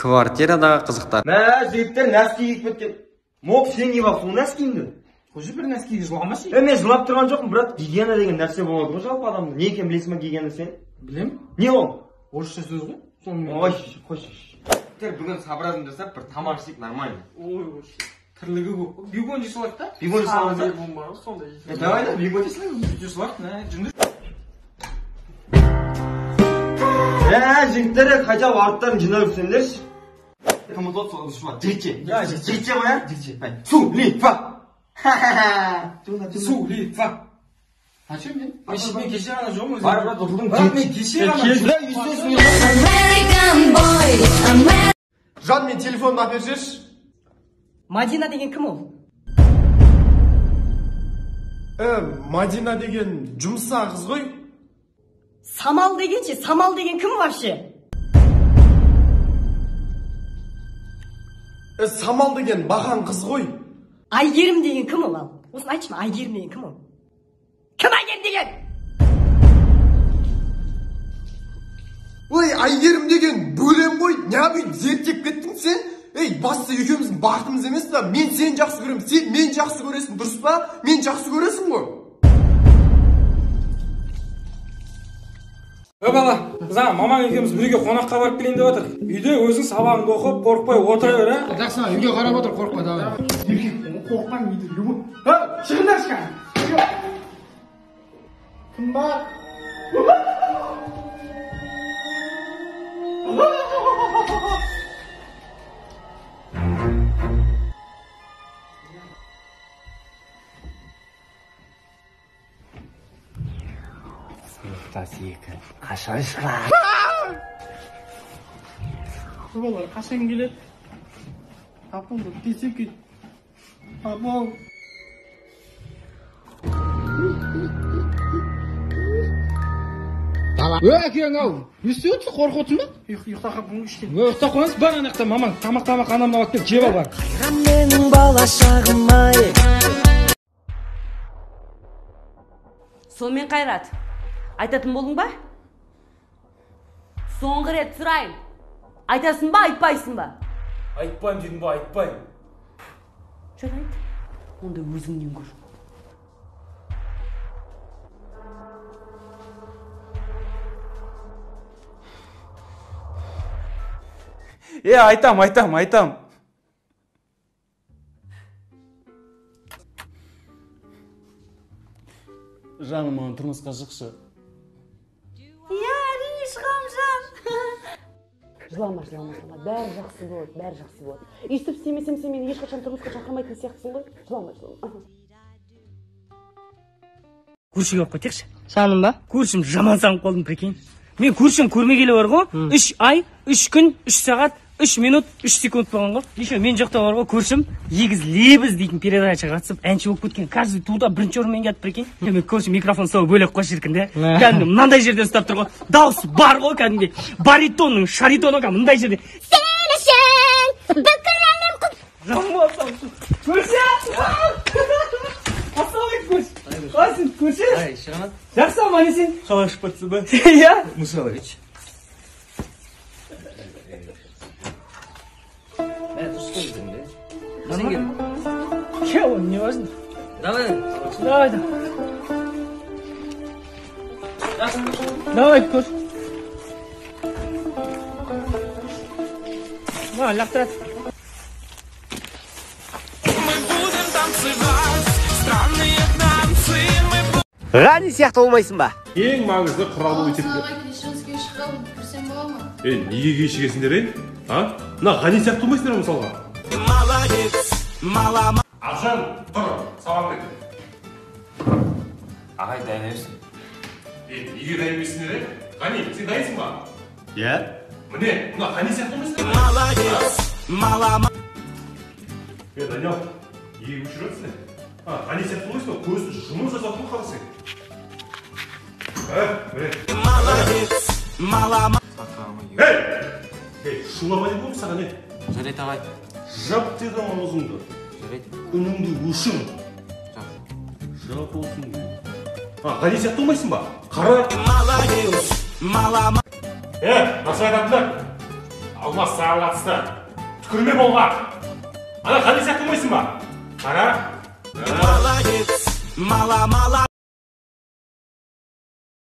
Квартирадағы қызықтар. Мә, жігіттер нәски киіп кеткен. Моқ, сен не бақ сол нәскиіңді? Қожа бір нәскиге жыламашы. Мен жылап тұрған жоқпын, бірақ гигиена деген нәрсе болады ғой жалпы адамда. Не екен білесің ба гигиена сен? Білем. Не ол? Орысша сөз ғой. Ой, қойшы. Бүгін сабыразым жасап, бір тамақ ішейік нормально. Ой, тірлігі көп. Бигон жасалады да? Бигон жасалады. Давай да, бигон жасалады. Жігіттер, қайта арттарын жинап жүрсеңдерші. Кому тот сол дұшма. Жекче. Жекче ма я? Жекче. Су-ли-фа. Су-ли-фа. А че мен? Мен кеше ғана жоғым өзім. Бар, брат, отырдың. Бірақ мен кеше ғана. Жан, мен телефонды апер жерші. Мадина деген кім ол? Мадина деген жұмса қыз ғой. Самал дегенше, Самал деген кім вообще? Самал деген баған қыз ғой. Айгерім деген кім ол ал? Осыны айтшы ма, Айгерім деген кім ол? Кім Айгерім деген? Ой, Айгерім деген бөлем ғой. Не абы зерттеп кеттің сен? Басты екеуміздің бақытымыз емес па? Мен сен жақсы көрем, сен мен жақсы көресің, дұрыс па? Мен жақсы көресің ғой. Бала, заң, мамаң екеуміз бірге қонаққа барып келейін деп отыр. Үйде өзің сабағыңды оқып, қорықпай отыра бер, а? Жақсы, үйге қарап отыр, қорықпа, давай. Қорықпаң үйде. Шығыңдар шыққан. Кім бар? Сыныптас екі. Қашан шығар? Балалар, қашан келеді? Апам бұл тезек ет. Апам. Өкең ау, өсте өтсі қорқы отырын ба? Ұйықтақап бұның іштен. Ұйықтақ қойыңыз, бар анақта мамаң, тамақ анамын алып кел, жеп ал бар. Менің бала шағым ай. Сонымен Қайрат, айтатын болың ба? Соңғы рет сұрайын. Айтасың ба, айтпайсың ба? Айтпайым дедің ба, айтпайым. Жүр айт. Онда өзіңнен көр. Айтам. Жаным, маған тұрмысқа шықшы. Әрине шығам жан. Жылама, бәрі жақсы болады. Естіп істемесем сен мені ешқашан тұрмысқа шақырмайтын сияқтысың ғой. Жылама. Көршіге алып кетейікші. Саным ба? Көршім жаман санып қалдым, прикинь. Мен көршім көрмегелі бар ғой. 3 ай, 3 күн, 3 сағат, 3 минут, 3 секунд болған ғой. Еще мен жоқта бар ғой, көршім егіз лебіз дейтін передачаға қатысып әнші болып кеткен. Каждый туда бірінші орынмен келді, прикинь. Мен көршім микрофон ұстап бөлек қой шіркін де. Кәдімгі мынандай жерден ұстап тұр ғой. Дауысы бар ғой кәдімгі. Баритонның шаритоны ға мындай жерде. Сен үшін бүкіл әлем құт. Жамасам. Көрші! Ассалаумағалейкум көрші. Қалайсың көрші? Ай, шығамат. Жақсы ма не сен? Қалай шығып кетсің ба? Иә? Мұсалайч. Дұрыс көрдің бе? Сен кел. Че, он не важно. Давай. Давай, көрш. Лақтырат. Ғани сияқты болмайсың ба? Ең маңызды құрал өтеп. Кешірімізге шығып кірсем бола ма? Неге кешігесіңдер, Мына Ғани сияқты болмайсыңдар мысалға. Ақжан, тұр, сабақ бер. Ағай дайын емессің. Неге дайын емессіңдер, Ғани, сен дайынсың ба? Иә. Міне, мына Ғани сияқты болмайсыңдар. Даниял, неге өшіріп өтсің? Ғани сияқты болмайсың ба? Көзін жұмыл жасап тұр қаласың. Шулама не болып саған, Жарайды ағай. Жап деді аузыңды. Жарайды. Үніңді өшің. Жап olsun. Ғани сияқты болмайсың ба? Қара. Насыл айтатындар. Алмас саған қатысты. Түкірме болға. Ана қандай сияқты қойсын ба? Қара.